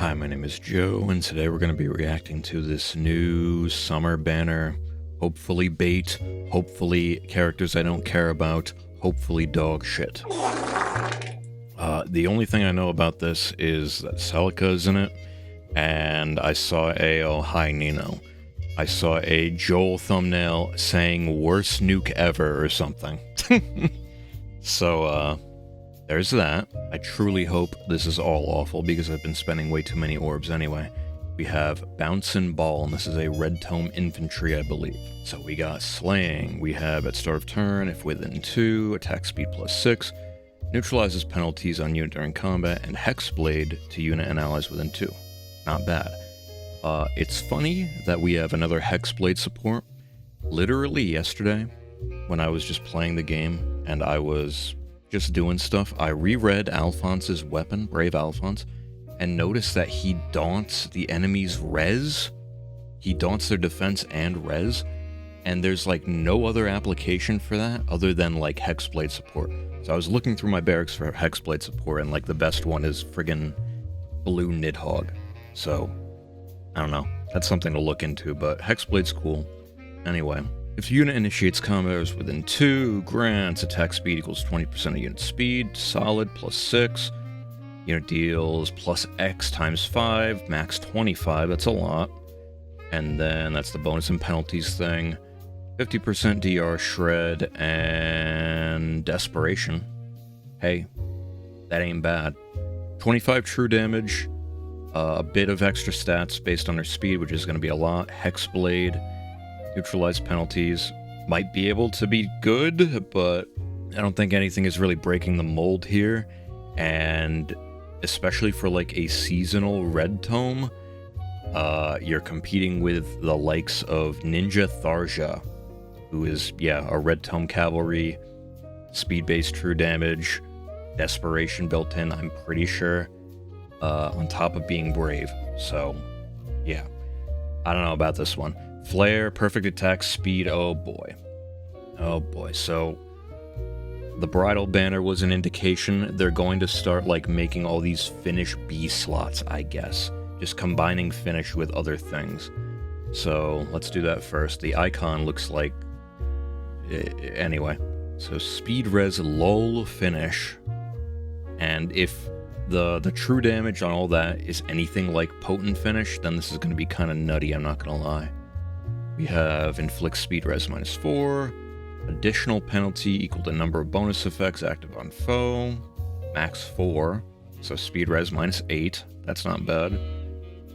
Hi, my name is Joe, and today we're going to be reacting to this new summer banner. Hopefully bait, hopefully characters I don't care about, hopefully dog shit. The only thing I know about this is that Celica is in it, and I saw oh hi Nino. I saw a Joel thumbnail saying worst nuke ever or something. So, there's that. I truly hope this is all awful because I've been spending way too many orbs anyway. We have Bouncin' Ball, and this is a red tome infantry, I believe. So we got Slaying. We have at start of turn, if within 2, attack speed +6, neutralizes penalties on unit during combat, and Hexblade to unit and allies within 2. Not bad. It's funny that we have another Hexblade support. Literally yesterday, when I was just playing the game and I was just doing stuff, I reread Alphonse's weapon, Brave Alphonse, and noticed that he daunts the enemy's res. He daunts their defense and res, and there's like no other application for that other than like Hexblade support. So I was looking through my barracks for Hexblade support, and like the best one is friggin' Blue Nidhogg. So, I don't know. That's something to look into, but Hexblade's cool. Anyway. If the unit initiates combat within 2, grants attack speed equals 20% of unit speed, solid +6, unit deals +X times 5, max 25, that's a lot. And then that's the bonus and penalties thing, 50% DR shred, and desperation. Hey, that ain't bad. 25 true damage, a bit of extra stats based on their speed, which is going to be a lot, Hexblade, neutralize penalties, might be able to be good, but I don't think anything is really breaking the mold here, and especially for like a seasonal red tome, you're competing with the likes of Ninja Tharja, who is, yeah, a red tome cavalry, speed-based true damage, desperation built in, I'm pretty sure, on top of being brave, so, yeah. I don't know about this one. Flare, perfect attack speed, oh boy. Oh boy, so the bridal banner was an indication they're going to start like making all these finish B slots, I guess. Just combining finish with other things. So let's do that first. The icon looks like... Anyway, so speed res lull finish. And if the true damage on all that is anything like potent finish, then this is going to be kind of nutty, I'm not going to lie. We have inflict speed res -4, additional penalty equal to number of bonus effects active on foe, max 4, so speed res -8, that's not bad.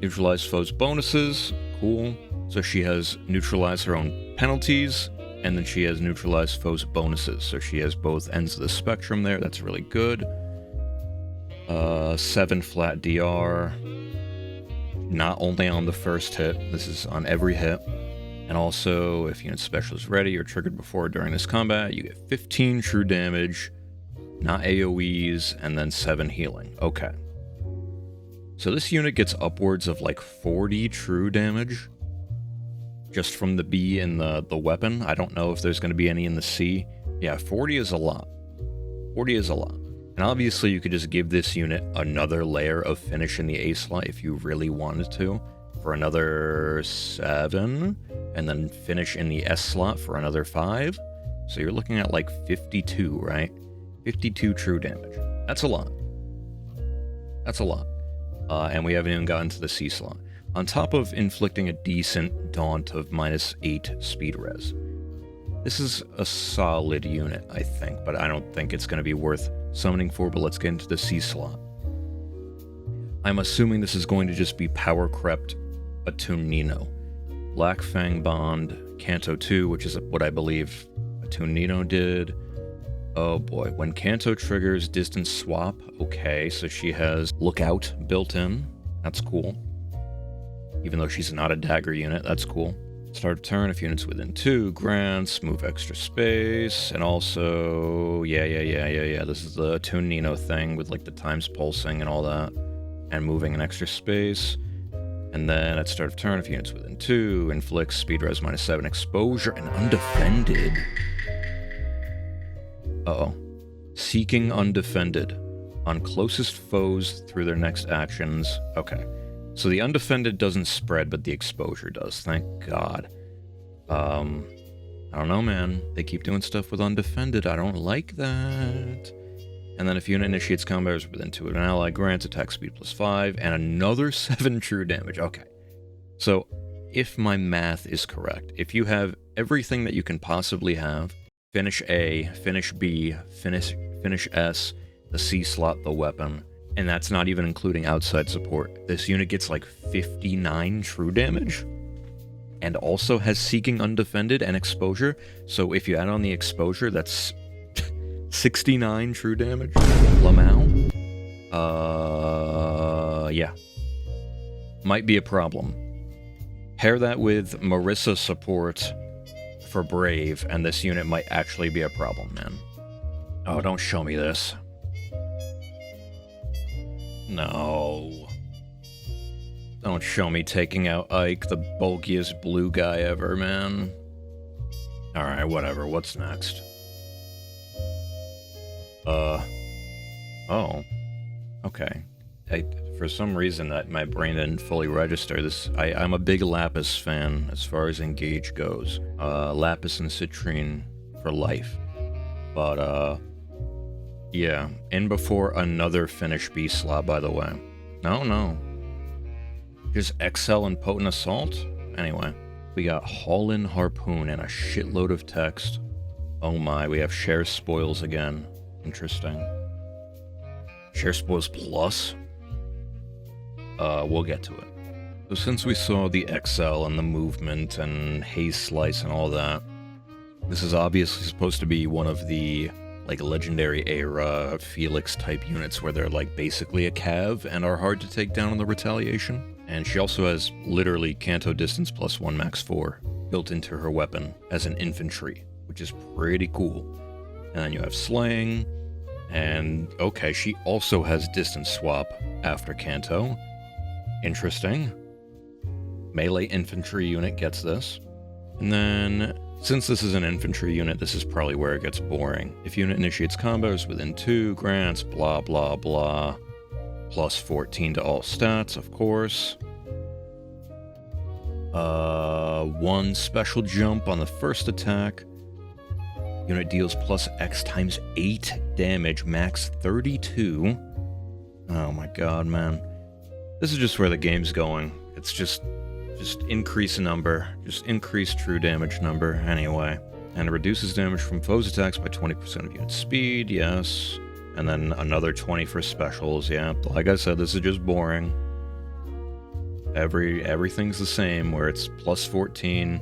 Neutralize foe's bonuses, cool. So she has neutralized her own penalties, and then she has neutralized foe's bonuses, so she has both ends of the spectrum there, that's really good. 7 flat DR, not only on the first hit, this is on every hit. And also, if unit special is ready or triggered before or during this combat, you get 15 true damage, not AoEs, and then 7 healing. Okay. So this unit gets upwards of like 40 true damage, just from the B in the weapon. I don't know if there's going to be any in the C. Yeah, 40 is a lot. 40 is a lot. And obviously you could just give this unit another layer of finish in the A slot if you really wanted to, for another 7, and then finish in the S slot for another 5. So you're looking at like 52, right? 52 true damage. That's a lot. That's a lot. And we haven't even gotten to the C slot. On top of inflicting a decent daunt of -8 speed res. This is a solid unit, I think, but I don't think it's going to be worth summoning for, but let's get into the C slot. I'm assuming this is going to just be power crept Attune Nino. Black Fang Bond, Canto 2, which is what I believe Attune Nino did. Oh boy, when Canto triggers distance swap, okay, so she has Lookout built in, that's cool. Even though she's not a dagger unit, that's cool. Start of turn, if units within 2, grants, move extra space, and also, yeah, this is the Attune Nino thing with like the times pulsing and all that, and moving an extra space. And then at start of turn, if units within 2, inflicts speed res -7, exposure, and undefended. Uh-oh. Seeking undefended. on closest foes through their next actions. Okay. So the undefended doesn't spread, but the exposure does. Thank God. I don't know, man. They keep doing stuff with undefended. I don't like that. And then if unit initiates combat within 2 of an ally, grants attack speed +5, and another 7 true damage. Okay. So, if my math is correct, if you have everything that you can possibly have, finish A, finish B, finish S, the C slot, the weapon, and that's not even including outside support, this unit gets like 59 true damage, and also has Seeking Undefended and Exposure, so if you add on the Exposure, that's 69 true damage. Lamau? Yeah. Might be a problem. Pair that with Marissa support for Brave, and this unit might actually be a problem, man. Oh, don't show me this. No. Don't show me taking out Ike, the bulkiest blue guy ever, man. Alright, whatever. What's next? Oh. Okay. For some reason, that my brain didn't fully register this. I'm a big Lapis fan as far as Engage goes. Lapis and Citrine for life. But, yeah. In before another Finish B slot, by the way. No. Just XL and Potent Assault? Anyway. We got Haul-In Harpoon and a shitload of text. Oh my, we have Share Spoils again. Interesting. Share Spoils Plus? We'll get to it. So since we saw the XL and the movement and Haze Slice and all that, this is obviously supposed to be one of the, like, legendary era Felix type units where they're, like, basically a cav and are hard to take down on the retaliation. And she also has literally Canto Distance +1 Max 4 built into her weapon as an infantry, which is pretty cool. And then you have Slaying, and okay, she also has Distance Swap after Canto. Interesting. Melee infantry unit gets this. And then, since this is an infantry unit, this is probably where it gets boring. If unit initiates combos within 2, grants blah blah blah. +14 to all stats, of course. 1 special jump on the first attack. Unit deals +X times 8 damage, max 32. Oh my god, man. This is just where the game's going. It's just increase number. Just increase true damage number, anyway. And it reduces damage from foes' attacks by 20% of unit speed, yes. And then another 20 for specials, yeah. Like I said, this is just boring. Everything's the same, where it's +14,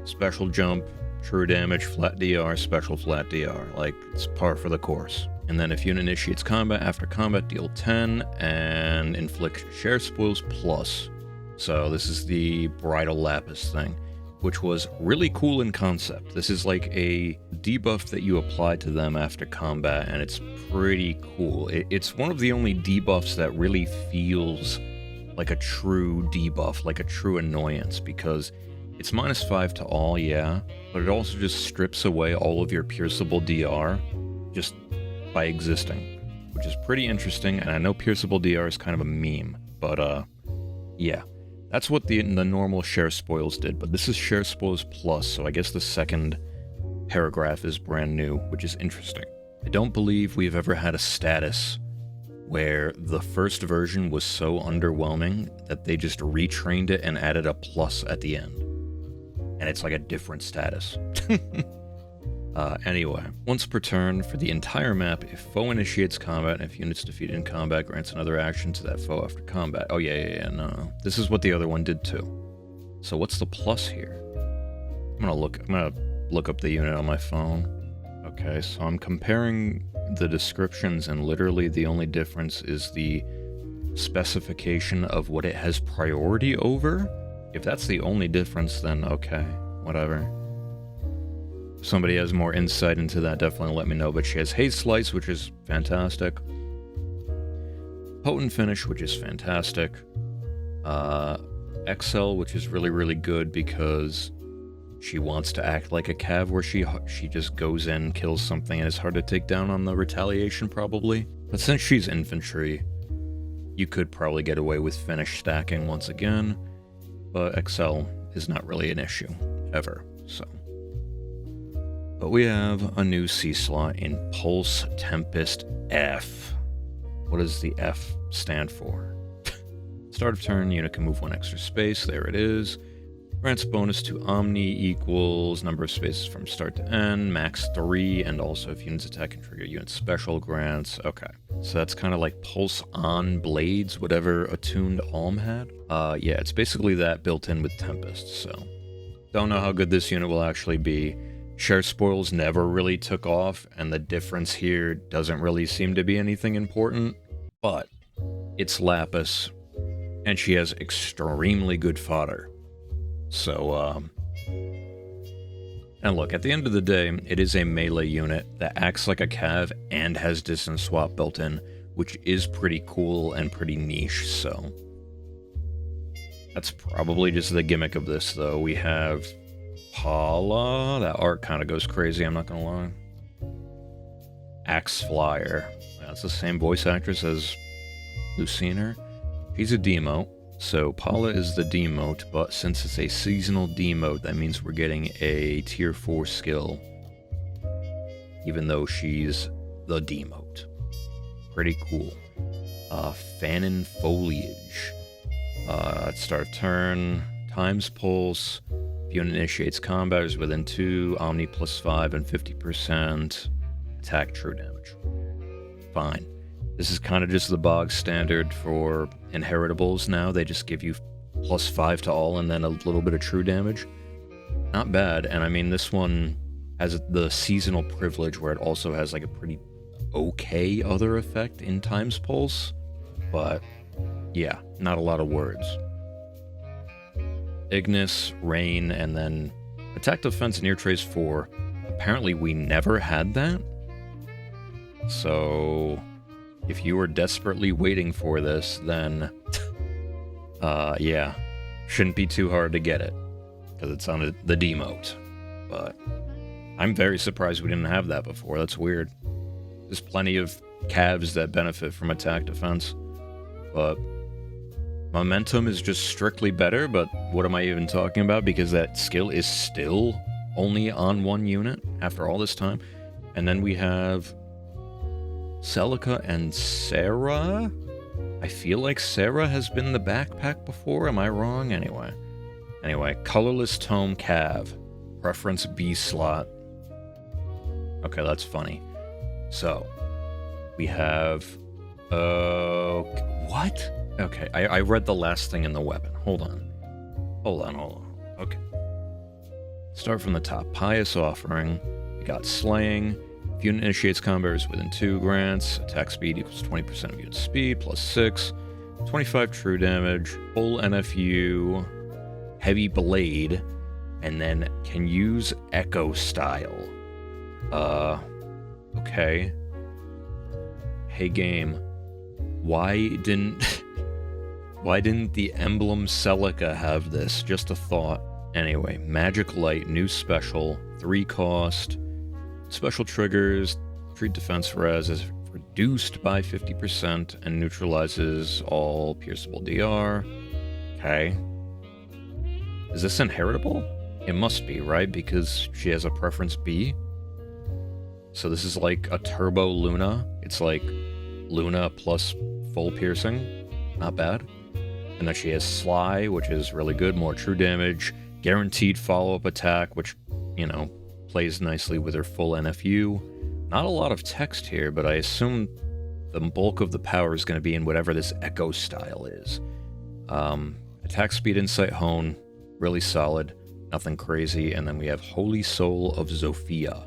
special jump, true damage, flat DR, special flat DR. Like, it's par for the course. And then if unit initiates combat, after combat, deal 10, and inflict Share Spoils Plus. So this is the Bridal Lapis thing, which was really cool in concept. This is like a debuff that you apply to them after combat, and it's pretty cool. It's one of the only debuffs that really feels like a true debuff, like a true annoyance, because it's -5 to all, yeah, but it also just strips away all of your pierceable DR just by existing, which is pretty interesting. And I know pierceable DR is kind of a meme, but yeah. That's what the normal Share Spoils did, but this is Share Spoils Plus, so I guess the second paragraph is brand new, which is interesting. I don't believe we've ever had a status where the first version was so underwhelming that they just retrained it and added a plus at the end. And it's like a different status. Anyway, once per turn, for the entire map, if foe initiates combat, and if units defeated in combat, grants another action to that foe after combat. Oh, yeah, no. This is what the other one did too. So what's the plus here? I'm gonna look up the unit on my phone. Okay, so I'm comparing the descriptions, and literally the only difference is the specification of what it has priority over. If that's the only difference, then okay, whatever. If somebody has more insight into that, definitely let me know. But she has Haze Slice, which is fantastic. Potent Finish, which is fantastic. XL, which is really, really good because she wants to act like a cav, where she just goes in, kills something, and it's hard to take down on the retaliation, probably. But since she's infantry, you could probably get away with finish stacking once again, but Excel is not really an issue, ever, so. But we have a new C slot in Pulse Tempest F. What does the F stand for? Start of turn, unit can move 1 extra space, there it is. Grants bonus to Omni equals number of spaces from start to end, max 3, and also if units attack and trigger unit special grants. Okay, so that's kind of like Pulse on Blades, whatever attuned Alm had. Yeah, it's basically that built in with Tempest, so. Don't know how good this unit will actually be. Share Spoils never really took off, and the difference here doesn't really seem to be anything important, but it's Lapis, and she has extremely good fodder. So, and look, at the end of the day, it is a melee unit that acts like a cav and has distance swap built in, which is pretty cool and pretty niche, so. That's probably just the gimmick of this, though. We have Paula. That art kind of goes crazy, I'm not gonna lie. Axe Flyer. That's the same voice actress as Lucina. She's a demote. So Paula is the demote, but since it's a seasonal demote, that means we're getting a tier 4 skill, even though she's the demote. Pretty cool. Fannin Foliage. Start of turn, times pulse. If unit initiates combat is within 2, Omni +5 and 50% attack true damage. Fine. This is kind of just the bog standard for inheritables now. They just give you +5 to all and then a little bit of true damage. Not bad, and I mean this one has the seasonal privilege where it also has like a pretty okay other effect in times pulse, but yeah, not a lot of words. Ignis, Rain, and then attack defense and ear trace 4. Apparently we never had that. So if you were desperately waiting for this, then yeah, shouldn't be too hard to get it because it's on the demote. But I'm very surprised we didn't have that before. That's weird. There's plenty of calves that benefit from attack defense, but momentum is just strictly better. But what am I even talking about? Because that skill is still only on 1 unit after all this time. And then we have Celica and Sarah. I feel like Sarah has been the backpack before. Am I wrong? Anyway, colorless tome cav. Preference B slot. Okay, that's funny. So, we have... what? Okay, I read the last thing in the weapon. Hold on. Okay. Start from the top. Pious Offering. We got Slaying. If unit initiates combat is within 2 grants. Attack speed equals 20% of unit speed, +6. 25 true damage. Full NFU. Heavy Blade. And then can use Echo Style. Okay. Hey game. Why didn't the Emblem Celica have this? Just a thought. Anyway, Magic Light, new special, 3 cost. Special triggers, treat defense res is reduced by 50% and neutralizes all pierceable DR. Okay. Is this inheritable? It must be, right? Because she has a preference B. So this is like a turbo Luna. It's like Luna plus full piercing. Not bad. And then she has Sly, which is really good. More true damage. Guaranteed follow-up attack, which, you know, plays nicely with her full NFU. Not a lot of text here, but I assume the bulk of the power is going to be in whatever this Echo Style is. Attack speed, insight, hone. Really solid. Nothing crazy. And then we have Holy Soul of Zofia.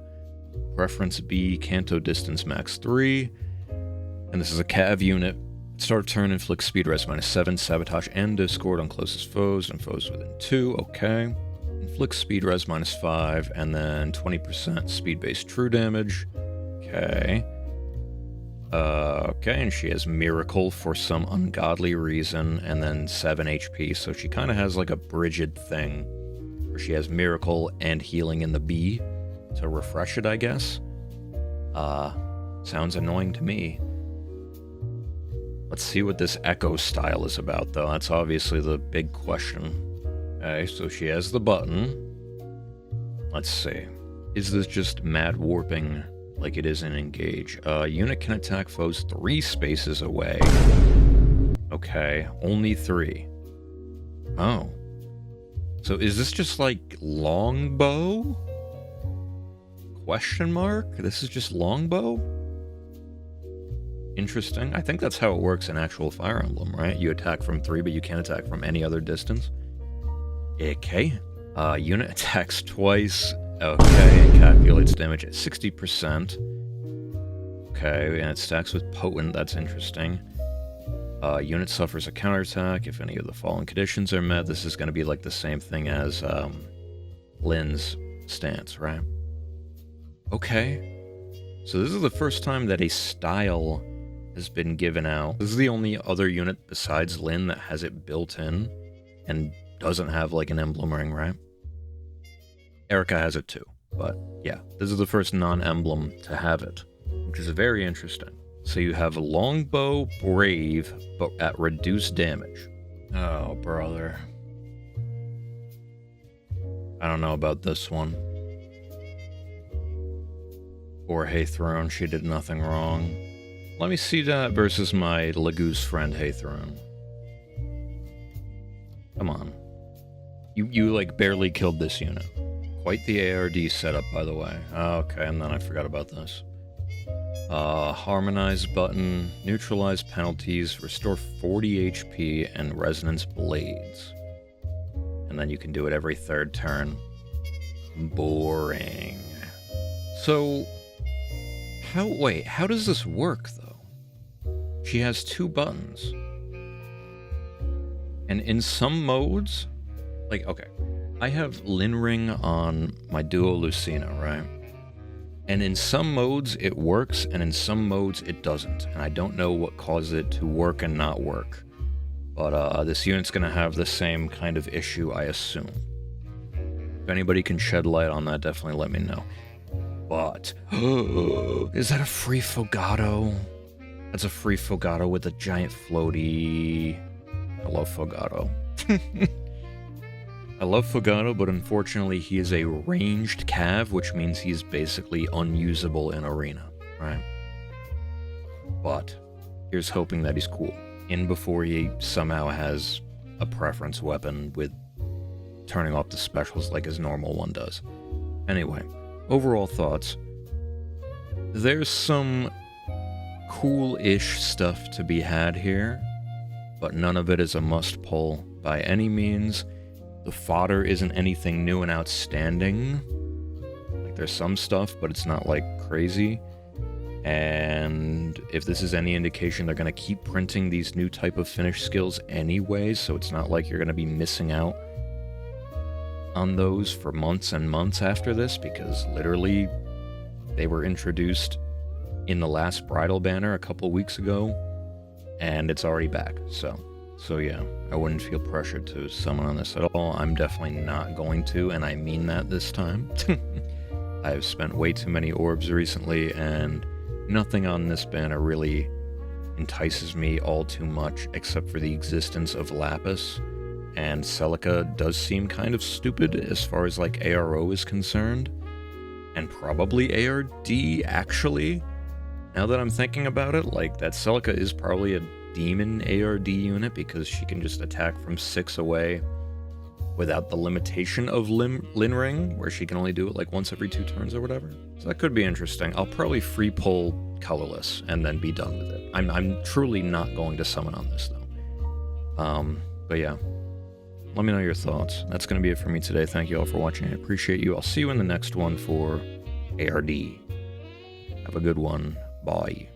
Preference B, Canto Distance max 3. And this is a cav unit. Start of turn, inflict speed res -7, sabotage and discord on closest foes and foes within 2. Okay. Inflict speed res -5, and then 20% speed-based true damage. Okay. Okay, and she has Miracle for some ungodly reason, and then 7 HP, so she kind of has like a Brigid thing, where she has Miracle and Healing in the B to refresh it, I guess. Sounds annoying to me. Let's see what this Echo style is about, though. That's obviously the big question. Okay, so she has the button. Let's see. Is this just mad warping like it is in Engage? Unit can attack foes 3 spaces away. Okay, only 3. Oh. So is this just like longbow? Question mark? This is just longbow? Interesting. I think that's how it works in actual Fire Emblem, right? You attack from 3, but you can't attack from any other distance. Okay. Unit attacks twice. Okay, and calculates damage at 60%. Okay, and it stacks with Potent. That's interesting. Unit suffers a counterattack if any of the following conditions are met. This is going to be like the same thing as Lynn's stance, right? Okay. So this is the first time that a style has been given out. This is the only other unit besides Lynn that has it built in and doesn't have like an emblem ring, right? Erica has it too, but yeah, this is the first non-emblem to have it, which is very interesting. So you have Longbow Brave, but at reduced damage. Oh, brother. I don't know about this one. Poor Haythrone, she did nothing wrong. Let me see that versus my Lagoose friend Haythrone. Come on. You like barely killed this unit. Quite the ARD setup, by the way. Okay, and then I forgot about this. Harmonize button, neutralize penalties, restore 40 HP, and resonance blades. And then you can do it every 3rd turn. Boring. So, how does this work, though? She has 2 buttons. And in some modes, like, okay, I have Lin Ring on my Duo Lucina, right? And in some modes it works, and in some modes it doesn't. And I don't know what causes it to work and not work. But this unit's gonna have the same kind of issue, I assume. If anybody can shed light on that, definitely let me know. But, is that a free fogado? That's a free fogado with a giant floaty. I love fogado. I love Fogado, but unfortunately he is a ranged cav, which means he's basically unusable in arena, right? But here's hoping that he's cool. In before he somehow has a preference weapon with turning off the specials like his normal one does. Anyway, overall thoughts. There's some cool-ish stuff to be had here, but none of it is a must-pull by any means. The fodder isn't anything new and outstanding. Like, there's some stuff, but it's not, like, crazy. And if this is any indication, they're going to keep printing these new type of finish skills anyway, so it's not like you're going to be missing out on those for months and months after this, because literally they were introduced in the last bridal banner a couple weeks ago, and it's already back, so yeah, I wouldn't feel pressured to summon on this at all. I'm definitely not going to, and I mean that this time. I've spent way too many orbs recently, and nothing on this banner really entices me all too much, except for the existence of Lapis, and Celica does seem kind of stupid as far as, like, ARO is concerned, and probably ARD, actually. Now that I'm thinking about it, like, that Celica is probably a demon ARD unit because she can just attack from 6 away without the limitation of Lin Ring, where she can only do it like once every 2 turns or whatever. So that could be interesting. I'll probably free pull colorless and then be done with it. I'm truly not going to summon on this though. But yeah, let me know your thoughts. That's going to be it for me today. Thank you all for watching. I appreciate you. I'll see you in the next one for ARD. Have a good one. Bye.